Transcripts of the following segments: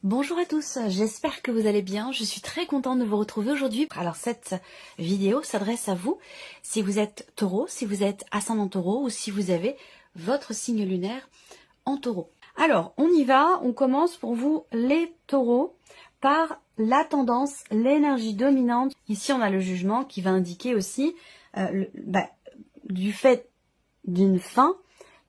Bonjour à tous, j'espère que vous allez bien. Je suis très contente de vous retrouver aujourd'hui. Alors cette vidéo s'adresse à vous si vous êtes taureau, si vous êtes ascendant taureau ou si vous avez votre signe lunaire en taureau. Alors on y va, on commence pour vous les taureaux par la tendance, l'énergie dominante. Ici on a le jugement qui va indiquer aussi du fait d'une fin,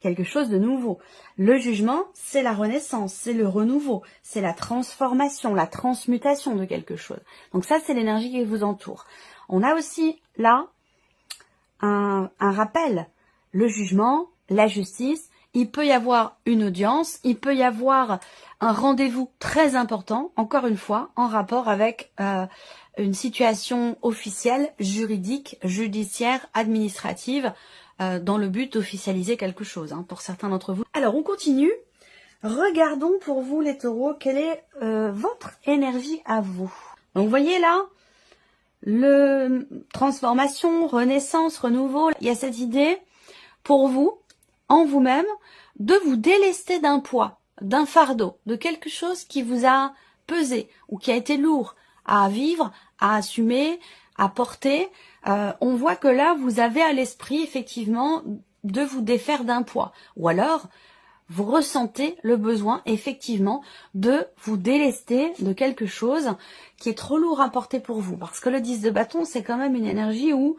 quelque chose de nouveau. Le jugement, c'est la renaissance, c'est le renouveau, c'est la transformation, la transmutation de quelque chose. Donc ça, c'est l'énergie qui vous entoure. On a aussi là un rappel. Le jugement, la justice, il peut y avoir une audience, il peut y avoir un rendez-vous très important, encore une fois, en rapport avec une situation officielle, juridique, judiciaire, administrative, dans le but d'officialiser quelque chose, pour certains d'entre vous. Alors, on continue. Regardons pour vous, les taureaux, quelle est votre énergie à vous. Donc, vous voyez là, transformation, renaissance, renouveau. Il y a cette idée, pour vous, en vous-même, de vous délester d'un poids, d'un fardeau, de quelque chose qui vous a pesé ou qui a été lourd à vivre, à assumer, à porter. On voit que là, vous avez à l'esprit, effectivement, de vous défaire d'un poids. Ou alors, vous ressentez le besoin, effectivement, de vous délester de quelque chose qui est trop lourd à porter pour vous. Parce que le 10 de bâton, c'est quand même une énergie où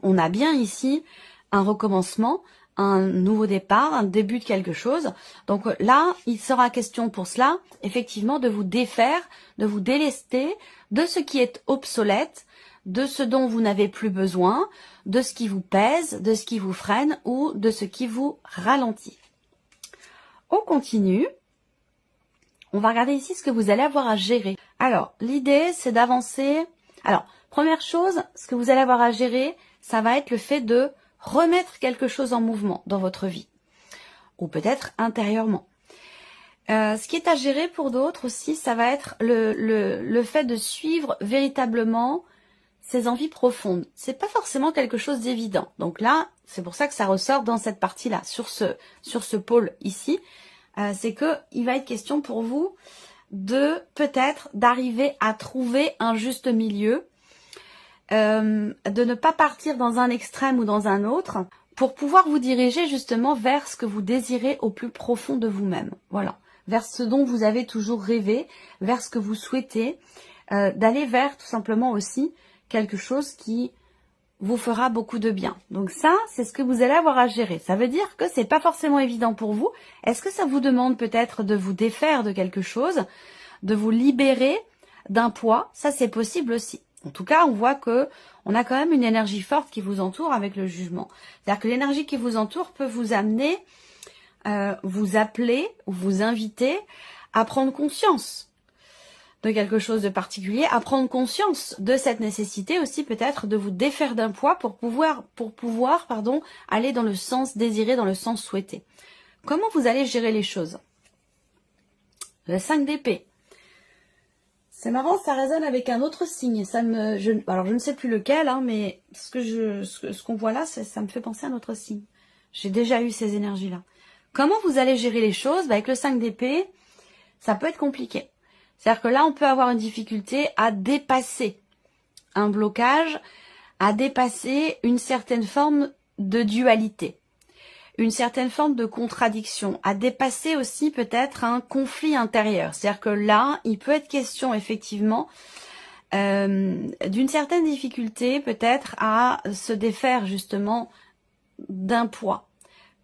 on a bien ici un recommencement, un nouveau départ, un début de quelque chose. Donc là, il sera question pour cela, effectivement, de vous défaire, de vous délester de ce qui est obsolète, de ce dont vous n'avez plus besoin, de ce qui vous pèse, de ce qui vous freine ou de ce qui vous ralentit. On continue. On va regarder ici ce que vous allez avoir à gérer. Alors, l'idée, c'est d'avancer. Alors, première chose, ce que vous allez avoir à gérer, ça va être le fait de remettre quelque chose en mouvement dans votre vie. Ou peut-être intérieurement. Ce qui est à gérer pour d'autres aussi, ça va être le fait de suivre véritablement ses envies profondes. C'est pas forcément quelque chose d'évident. Donc là, c'est pour ça que ça ressort dans cette partie-là, sur ce pôle ici. C'est que il va être question pour vous de peut-être d'arriver à trouver un juste milieu, de ne pas partir dans un extrême ou dans un autre, pour pouvoir vous diriger justement vers ce que vous désirez au plus profond de vous-même. Voilà, vers ce dont vous avez toujours rêvé, vers ce que vous souhaitez, d'aller vers tout simplement aussi quelque chose qui vous fera beaucoup de bien. Donc ça, c'est ce que vous allez avoir à gérer. Ça veut dire que c'est pas forcément évident pour vous. Est-ce que ça vous demande peut-être de vous défaire de quelque chose, de vous libérer d'un poids? Ça, c'est possible aussi. En tout cas, on voit que on a quand même une énergie forte qui vous entoure avec le jugement. C'est-à-dire que l'énergie qui vous entoure peut vous amener, vous appeler, ou vous inviter à prendre conscience de quelque chose de particulier, à prendre conscience de cette nécessité aussi peut-être de vous défaire d'un poids pour pouvoir aller dans le sens désiré, dans le sens souhaité. Comment vous allez gérer les choses? Le 5 d'épée. C'est marrant, ça résonne avec un autre signe. Alors je ne sais plus lequel, mais ce qu'on voit là, ça me fait penser à un autre signe. J'ai déjà eu ces énergies-là. Comment vous allez gérer les choses? Avec le 5 d'épée, ça peut être compliqué. C'est-à-dire que là, on peut avoir une difficulté à dépasser un blocage, à dépasser une certaine forme de dualité, une certaine forme de contradiction, à dépasser aussi peut-être un conflit intérieur. C'est-à-dire que là, il peut être question effectivement d'une certaine difficulté peut-être à se défaire justement d'un poids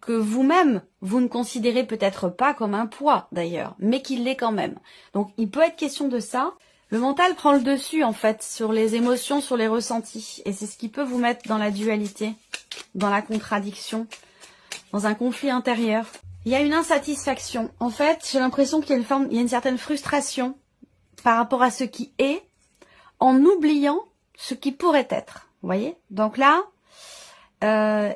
que vous-même, vous ne considérez peut-être pas comme un poids d'ailleurs, mais qu'il l'est quand même. Donc il peut être question de ça. Le mental prend le dessus en fait sur les émotions, sur les ressentis. Et c'est ce qui peut vous mettre dans la dualité, dans la contradiction, dans un conflit intérieur. Il y a une insatisfaction. En fait, j'ai l'impression qu'il y a une certaine frustration par rapport à ce qui est, en oubliant ce qui pourrait être. Vous voyez? Donc là,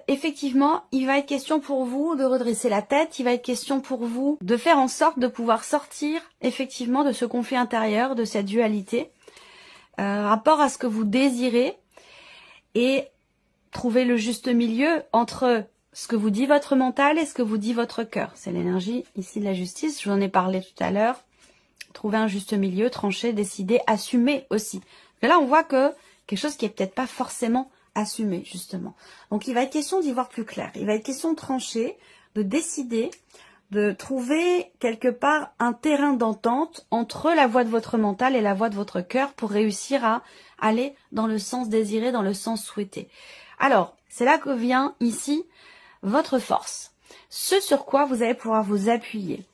effectivement, il va être question pour vous de redresser la tête, il va être question pour vous de faire en sorte de pouvoir sortir effectivement de ce conflit intérieur, de cette dualité, rapport à ce que vous désirez et trouver le juste milieu entre ce que vous dit votre mental et ce que vous dit votre cœur. C'est l'énergie ici de la justice, je vous en ai parlé tout à l'heure, trouver un juste milieu, trancher, décider, assumer aussi. Et là, on voit que quelque chose qui est peut-être pas forcément assumé, justement. Donc, il va être question d'y voir plus clair. Il va être question de trancher, de décider, de trouver quelque part un terrain d'entente entre la voix de votre mental et la voix de votre cœur pour réussir à aller dans le sens désiré, dans le sens souhaité. Alors, c'est là que vient ici votre force. Ce sur quoi vous allez pouvoir vous appuyer.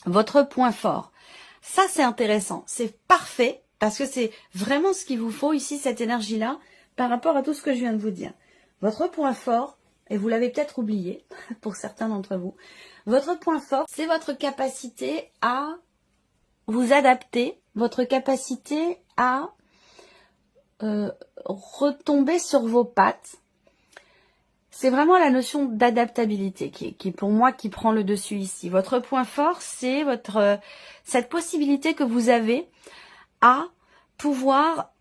Votre point fort. Ça, c'est intéressant. C'est parfait parce que c'est vraiment ce qu'il vous faut ici, cette énergie-là, par rapport à tout ce que je viens de vous dire. Votre point fort, et vous l'avez peut-être oublié pour certains d'entre vous, votre point fort, c'est votre capacité à vous adapter, votre capacité à retomber sur vos pattes. C'est vraiment la notion d'adaptabilité qui pour moi qui prend le dessus ici. Votre point fort, c'est cette possibilité que vous avez à pouvoir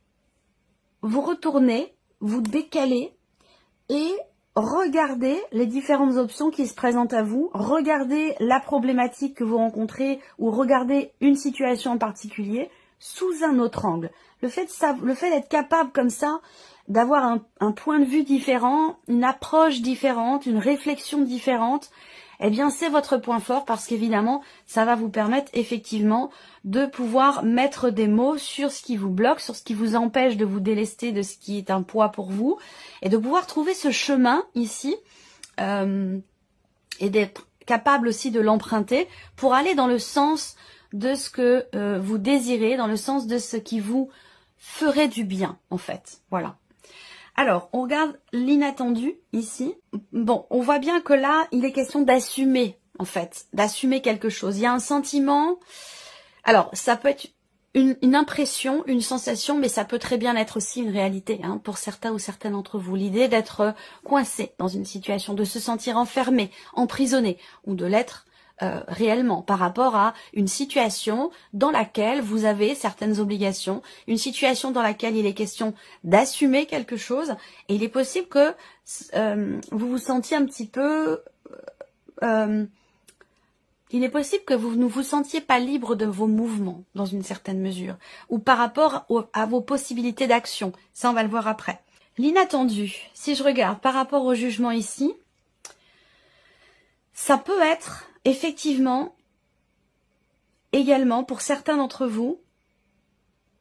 vous retourner, vous décaler et regarder les différentes options qui se présentent à vous, regardez la problématique que vous rencontrez ou regardez une situation en particulier sous un autre angle. Le fait d'être capable comme ça, d'avoir un point de vue différent, une approche différente, une réflexion différente, eh bien c'est votre point fort parce qu'évidemment, ça va vous permettre effectivement de pouvoir mettre des mots sur ce qui vous bloque, sur ce qui vous empêche de vous délester de ce qui est un poids pour vous et de pouvoir trouver ce chemin ici et d'être capable aussi de l'emprunter pour aller dans le sens de ce que vous désirez, dans le sens de ce qui vous ferait du bien en fait. Voilà. Alors, on regarde l'inattendu ici. Bon, on voit bien que là, il est question d'assumer, en fait, d'assumer quelque chose. Il y a un sentiment, alors ça peut être une impression, une sensation, mais ça peut très bien être aussi une réalité, hein, pour certains ou certaines d'entre vous. L'idée d'être coincé dans une situation, de se sentir enfermé, emprisonné, ou de l'être réellement par rapport à une situation dans laquelle vous avez certaines obligations, une situation dans laquelle il est question d'assumer quelque chose et il est possible que vous vous sentiez un petit peu il est possible que vous ne vous sentiez pas libre de vos mouvements dans une certaine mesure ou par rapport à vos possibilités d'action. Ça, on va le voir après. L'inattendu, si je regarde par rapport au jugement ici, ça peut être effectivement, également, pour certains d'entre vous,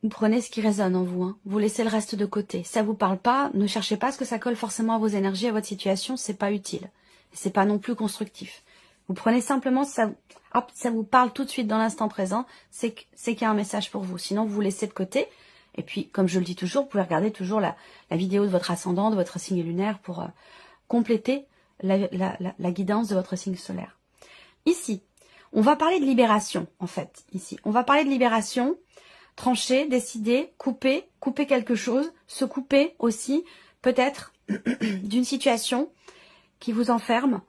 vous prenez ce qui résonne en vous, hein. Vous laissez le reste de côté. Ça vous parle pas, ne cherchez pas à ce que ça colle forcément à vos énergies, à votre situation, c'est pas utile. C'est pas non plus constructif. Vous prenez simplement, ça vous parle tout de suite dans l'instant présent, c'est qu'il y a un message pour vous. Sinon, vous laissez de côté. Et puis, comme je le dis toujours, vous pouvez regarder toujours la vidéo de votre ascendant, de votre signe lunaire pour compléter la guidance de votre signe solaire. Ici, on va parler de libération, en fait, ici. On va parler de libération, trancher, décider, couper quelque chose, se couper aussi, peut-être, d'une situation qui vous enferme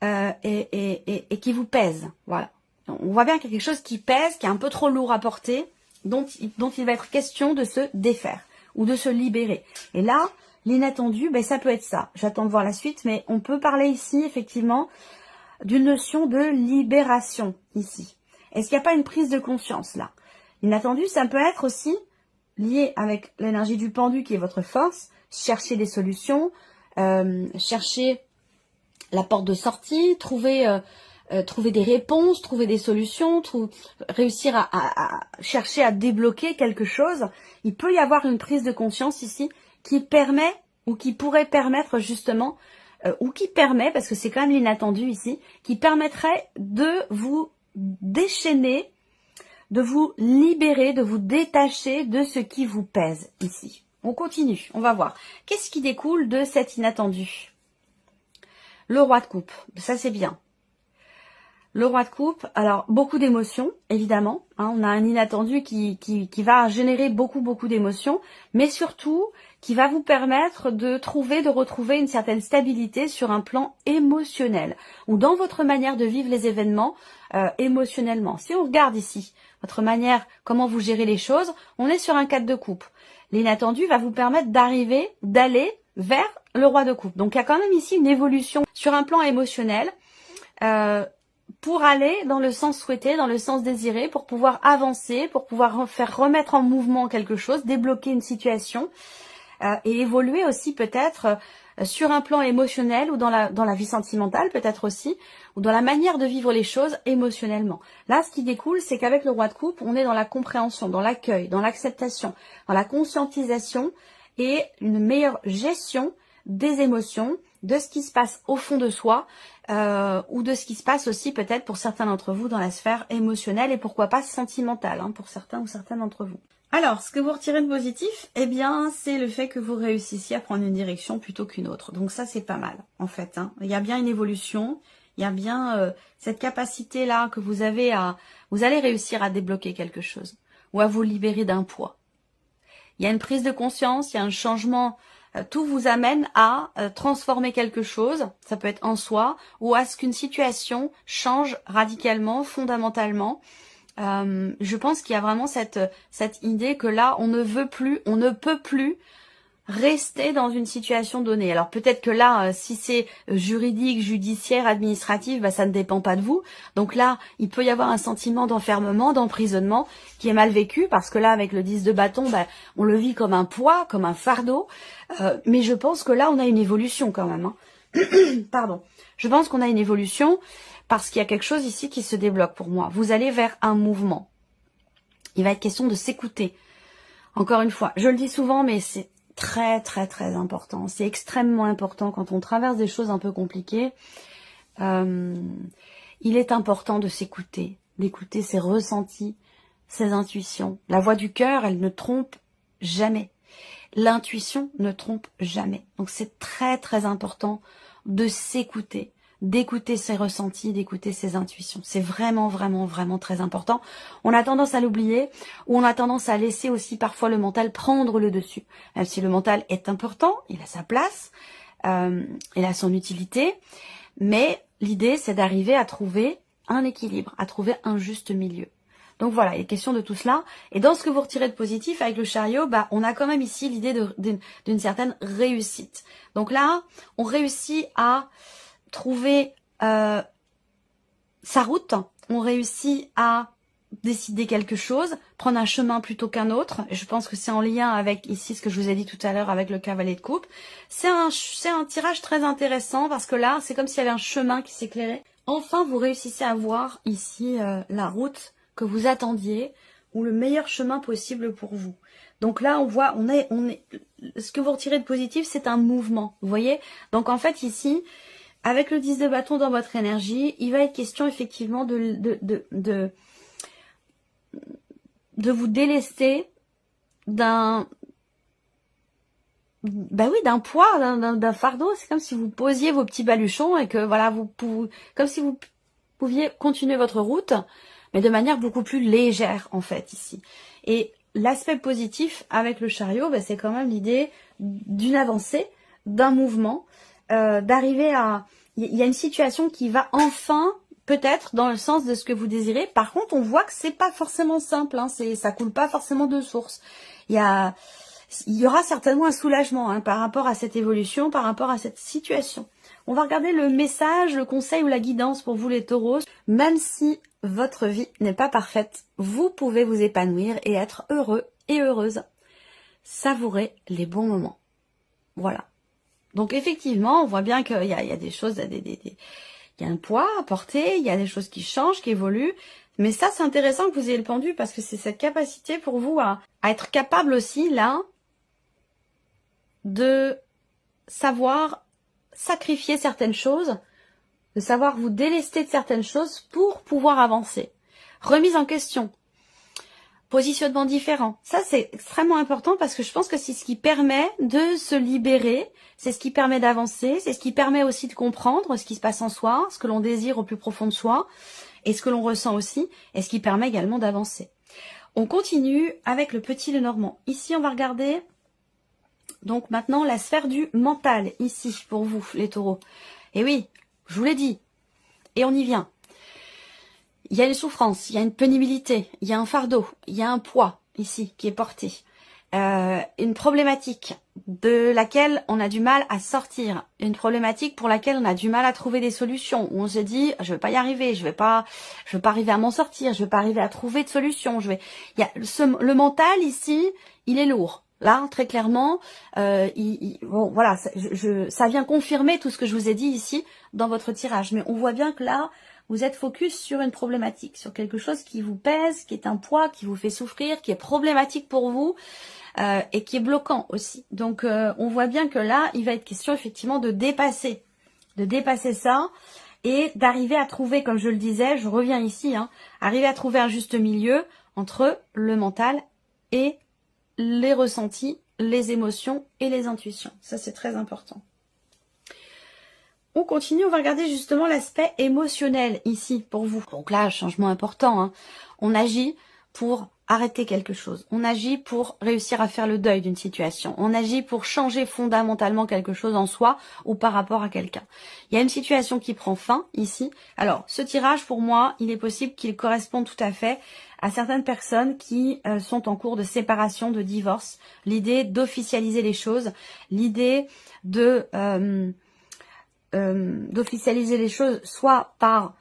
et qui vous pèse. Voilà. On voit bien qu'il y a quelque chose qui pèse, qui est un peu trop lourd à porter, dont il va être question de se défaire ou de se libérer. Et là, l'inattendu, ben, ça peut être ça. J'attends de voir la suite, mais on peut parler ici, effectivement, d'une notion de libération ici. Est-ce qu'il n'y a pas une prise de conscience là? L'inattendu, ça peut être aussi lié avec l'énergie du pendu qui est votre force, chercher des solutions, chercher la porte de sortie, trouver des réponses, trouver des solutions, réussir à chercher à débloquer quelque chose. Il peut y avoir une prise de conscience ici qui permet ou qui pourrait permettre justement ou qui permet, parce que c'est quand même l'inattendu ici, qui permettrait de vous déchaîner, de vous libérer, de vous détacher de ce qui vous pèse ici. On continue, on va voir. Qu'est-ce qui découle de cet inattendu? Le roi de coupe, ça c'est bien. Le roi de coupe, alors beaucoup d'émotions, évidemment. Hein, on a un inattendu qui va générer beaucoup d'émotions, mais surtout qui va vous permettre de retrouver une certaine stabilité sur un plan émotionnel, ou dans votre manière de vivre les événements émotionnellement. Si on regarde ici, votre manière, comment vous gérez les choses, on est sur un 4 de coupe. L'inattendu va vous permettre d'aller vers le roi de coupe. Donc il y a quand même ici une évolution sur un plan émotionnel, pour aller dans le sens souhaité, dans le sens désiré, pour pouvoir avancer, pour pouvoir faire remettre en mouvement quelque chose, débloquer une situation et évoluer aussi peut-être sur un plan émotionnel ou dans la vie sentimentale peut-être aussi, ou dans la manière de vivre les choses émotionnellement. Là, ce qui découle, c'est qu'avec le roi de coupe, on est dans la compréhension, dans l'accueil, dans l'acceptation, dans la conscientisation et une meilleure gestion des émotions, de ce qui se passe au fond de soi, ou de ce qui se passe aussi peut-être pour certains d'entre vous dans la sphère émotionnelle et pourquoi pas sentimentale, hein, pour certains ou certaines d'entre vous. Alors, ce que vous retirez de positif, eh bien, c'est le fait que vous réussissiez à prendre une direction plutôt qu'une autre. Donc ça, c'est pas mal, en fait. Hein. Il y a bien une évolution, il y a bien cette capacité-là que vous avez à... Vous allez réussir à débloquer quelque chose ou à vous libérer d'un poids. Il y a une prise de conscience, il y a un changement... Tout vous amène à transformer quelque chose, ça peut être en soi, ou à ce qu'une situation change radicalement, fondamentalement. Je pense qu'il y a vraiment cette idée que là, on ne peut plus rester dans une situation donnée. Alors peut-être que là, si c'est juridique, judiciaire, administratif, bah, ça ne dépend pas de vous. Donc là, il peut y avoir un sentiment d'enfermement, d'emprisonnement qui est mal vécu, parce que là, avec le 10 de bâton, bah, on le vit comme un poids, comme un fardeau. Mais je pense que là, on a une évolution quand même. Hein. Pardon. Je pense qu'on a une évolution parce qu'il y a quelque chose ici qui se débloque pour moi. Vous allez vers un mouvement. Il va être question de s'écouter. Encore une fois, je le dis souvent, mais c'est très très très important. C'est extrêmement important quand on traverse des choses un peu compliquées. Il est important de s'écouter, d'écouter ses ressentis, ses intuitions. La voix du cœur, elle ne trompe jamais. L'intuition ne trompe jamais. Donc c'est très très important de s'écouter, d'écouter ses ressentis, d'écouter ses intuitions. C'est vraiment vraiment vraiment très important. On a tendance à l'oublier, ou on a tendance à laisser aussi parfois le mental prendre le dessus. Même si le mental est important, il a sa place, il a son utilité, mais l'idée c'est d'arriver à trouver un équilibre, à trouver un juste milieu. Donc voilà, il est question de tout cela. Et dans ce que vous retirez de positif avec le chariot, bah, on a quand même ici l'idée d'une certaine réussite. Donc là, on réussit à trouver sa route, on réussit à décider quelque chose, prendre un chemin plutôt qu'un autre. Et je pense que c'est en lien avec ici ce que je vous ai dit tout à l'heure avec le cavalier de coupe. C'est un tirage très intéressant parce que là, c'est comme s'il y avait un chemin qui s'éclairait. Enfin, vous réussissez à voir ici la route que vous attendiez, ou le meilleur chemin possible pour vous. Donc là, on voit, ce que vous retirez de positif, c'est un mouvement, vous voyez. Donc en fait, ici, avec le 10 de bâton dans votre énergie, il va être question effectivement de vous délester d'un d'un poids, d'un fardeau. C'est comme si vous posiez vos petits baluchons et que voilà, comme si vous pouviez continuer votre route, mais de manière beaucoup plus légère, en fait, ici. Et l'aspect positif avec le chariot, bah, c'est quand même l'idée d'une avancée, d'un mouvement, d'arriver à... Il y a une situation qui va enfin, peut-être, dans le sens de ce que vous désirez. Par contre, on voit que c'est pas forcément simple, hein, ça coule pas forcément de source. Il y aura certainement un soulagement hein, par rapport à cette évolution, par rapport à cette situation. On va regarder le message, le conseil ou la guidance pour vous les taureaux. Même si votre vie n'est pas parfaite, vous pouvez vous épanouir et être heureux et heureuse. Savourez les bons moments. Voilà. Donc effectivement, on voit bien qu'il y a des choses, il y a un poids à porter, il y a des choses qui changent, qui évoluent. Mais ça, c'est intéressant que vous ayez le pendu parce que c'est cette capacité pour vous à être capable aussi, là, de savoir sacrifier certaines choses, de savoir vous délester de certaines choses pour pouvoir avancer. Remise en question, positionnement différent. Ça, c'est extrêmement important parce que je pense que c'est ce qui permet de se libérer, c'est ce qui permet d'avancer, c'est ce qui permet aussi de comprendre ce qui se passe en soi, ce que l'on désire au plus profond de soi et ce que l'on ressent aussi, et ce qui permet également d'avancer. On continue avec le petit Lenormand. Ici, on va regarder donc maintenant la sphère du mental, ici, pour vous, les taureaux. Et oui, je vous l'ai dit, et on y vient. Il y a une souffrance, il y a une pénibilité, il y a un fardeau, il y a un poids, ici, qui est porté. une problématique de laquelle on a du mal à sortir, une problématique pour laquelle on a du mal à trouver des solutions, où on se dit je vais pas y arriver, je vais pas arriver à m'en sortir, je vais pas arriver à trouver de solution, le mental ici, il est lourd. Là, très clairement, bon, voilà, ça vient confirmer tout ce que je vous ai dit ici dans votre tirage. Mais on voit bien que là, vous êtes focus sur une problématique, sur quelque chose qui vous pèse, qui est un poids, qui vous fait souffrir, qui est problématique pour vous et qui est bloquant aussi. Donc, on voit bien que là, il va être question effectivement de dépasser ça et d'arriver à trouver, comme je le disais, je reviens ici, arriver à trouver un juste milieu entre le mental et les ressentis, les émotions et les intuitions. Ça, c'est très important. On continue, on va regarder justement l'aspect émotionnel ici pour vous. Donc là, changement important. On agit pour arrêter quelque chose. On agit pour réussir à faire le deuil d'une situation. On agit pour changer fondamentalement quelque chose en soi ou par rapport à quelqu'un. Il y a une situation qui prend fin ici. Alors, ce tirage, pour moi, il est possible qu'il corresponde tout à fait à certaines personnes qui sont en cours de séparation, de divorce. L'idée d'officialiser les choses, l'idée de d'officialiser les choses soit par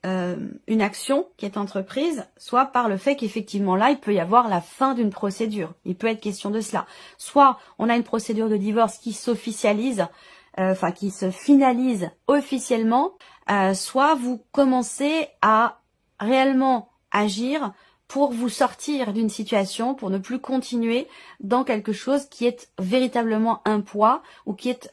une action qui est entreprise, soit par le fait qu'effectivement là, il peut y avoir la fin d'une procédure. Il peut être question de cela. Soit on a une procédure de divorce qui s'officialise, qui se finalise officiellement, soit vous commencez à réellement agir pour vous sortir d'une situation, pour ne plus continuer dans quelque chose qui est véritablement un poids ou qui est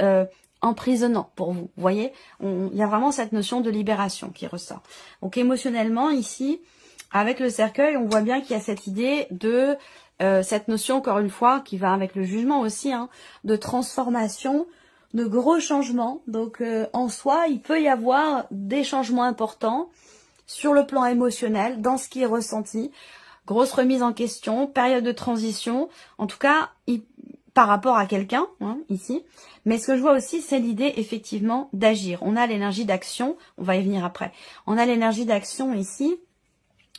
emprisonnant pour vous. Vous voyez, il y a vraiment cette notion de libération qui ressort. Donc émotionnellement ici, avec le cercueil, on voit bien qu'il y a cette idée de cette notion, encore une fois, qui va avec le jugement aussi, de transformation, de gros changements. Donc en soi, il peut y avoir des changements importants sur le plan émotionnel, dans ce qui est ressenti. Grosse remise en question, période de transition. En tout cas, par rapport à quelqu'un, ici. Mais ce que je vois aussi, c'est l'idée, effectivement, d'agir. On a l'énergie d'action, on va y venir après. On a l'énergie d'action ici.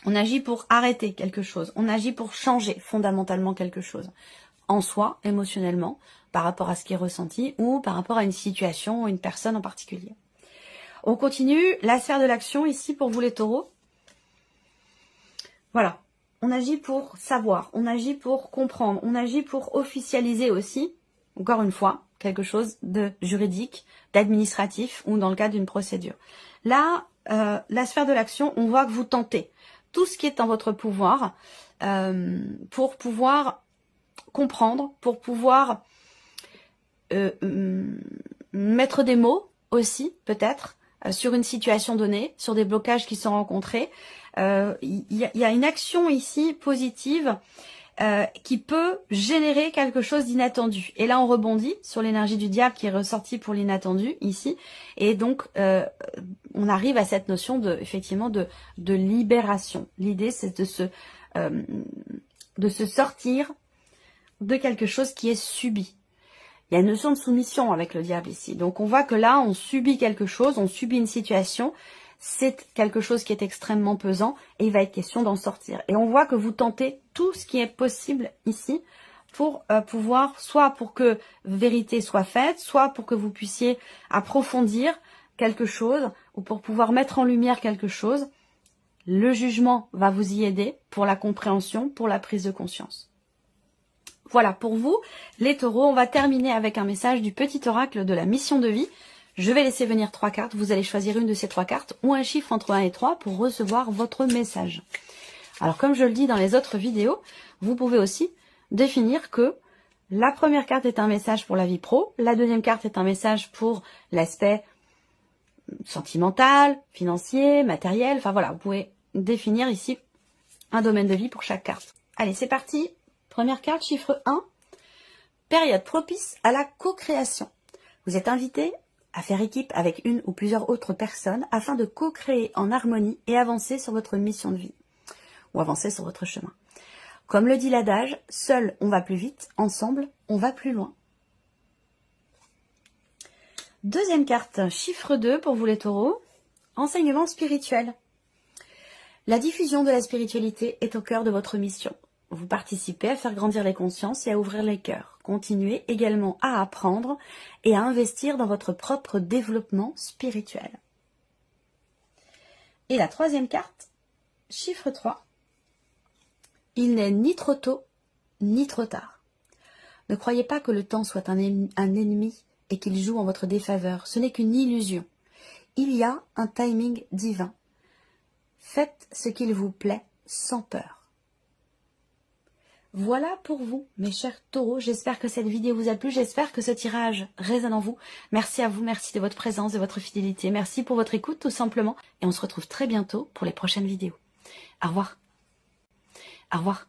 On agit pour arrêter quelque chose. On agit pour changer fondamentalement quelque chose. En soi, émotionnellement, par rapport à ce qui est ressenti ou par rapport à une situation ou une personne en particulier. On continue la sphère de l'action ici pour vous les taureaux. Voilà. On agit pour savoir, on agit pour comprendre, on agit pour officialiser aussi, encore une fois, quelque chose de juridique, d'administratif ou dans le cadre d'une procédure. Là, la sphère de l'action, on voit que vous tentez tout ce qui est en votre pouvoir pour pouvoir comprendre, pour pouvoir mettre des mots aussi, peut-être, sur une situation donnée, sur des blocages qui sont rencontrés. Il y a une action ici positive qui peut générer quelque chose d'inattendu. Et là, on rebondit sur l'énergie du diable qui est ressortie pour l'inattendu ici. Et donc, on arrive à cette notion effectivement de libération. L'idée, c'est de se sortir de quelque chose qui est subi. Il y a une notion de soumission avec le diable ici. Donc, on voit que là, on subit quelque chose, on subit une situation. C'est quelque chose qui est extrêmement pesant et il va être question d'en sortir. Et on voit que vous tentez tout ce qui est possible ici pour pouvoir, soit pour que vérité soit faite, soit pour que vous puissiez approfondir quelque chose ou pour pouvoir mettre en lumière quelque chose. Le jugement va vous y aider pour la compréhension, pour la prise de conscience. Voilà pour vous, les taureaux. On va terminer avec un message du petit oracle de la mission de vie. Je vais laisser venir 3 cartes. Vous allez choisir une de ces 3 cartes ou un chiffre entre 1 et 3 pour recevoir votre message. Alors, comme je le dis dans les autres vidéos, vous pouvez aussi définir que la première carte est un message pour la vie pro, la deuxième carte est un message pour l'aspect sentimental, financier, matériel. Enfin voilà, vous pouvez définir ici un domaine de vie pour chaque carte. Allez, c'est parti. Première carte, chiffre 1. Période propice à la co-création. Vous êtes invité à faire équipe avec une ou plusieurs autres personnes afin de co-créer en harmonie et avancer sur votre mission de vie ou avancer sur votre chemin. Comme le dit l'adage, seul on va plus vite, ensemble on va plus loin. Deuxième carte, chiffre 2 pour vous les taureaux, enseignement spirituel. La diffusion de la spiritualité est au cœur de votre mission. vous participez à faire grandir les consciences et à ouvrir les cœurs. Continuez également à apprendre et à investir dans votre propre développement spirituel. Et la troisième carte, chiffre 3. Il n'est ni trop tôt, ni trop tard. Ne croyez pas que le temps soit un ennemi et qu'il joue en votre défaveur. Ce n'est qu'une illusion. Il y a un timing divin. Faites ce qu'il vous plaît sans peur. Voilà pour vous, mes chers taureaux. J'espère que cette vidéo vous a plu. J'espère que ce tirage résonne en vous. Merci à vous, merci de votre présence, de votre fidélité. Merci pour votre écoute, tout simplement. Et on se retrouve très bientôt pour les prochaines vidéos. Au revoir. Au revoir.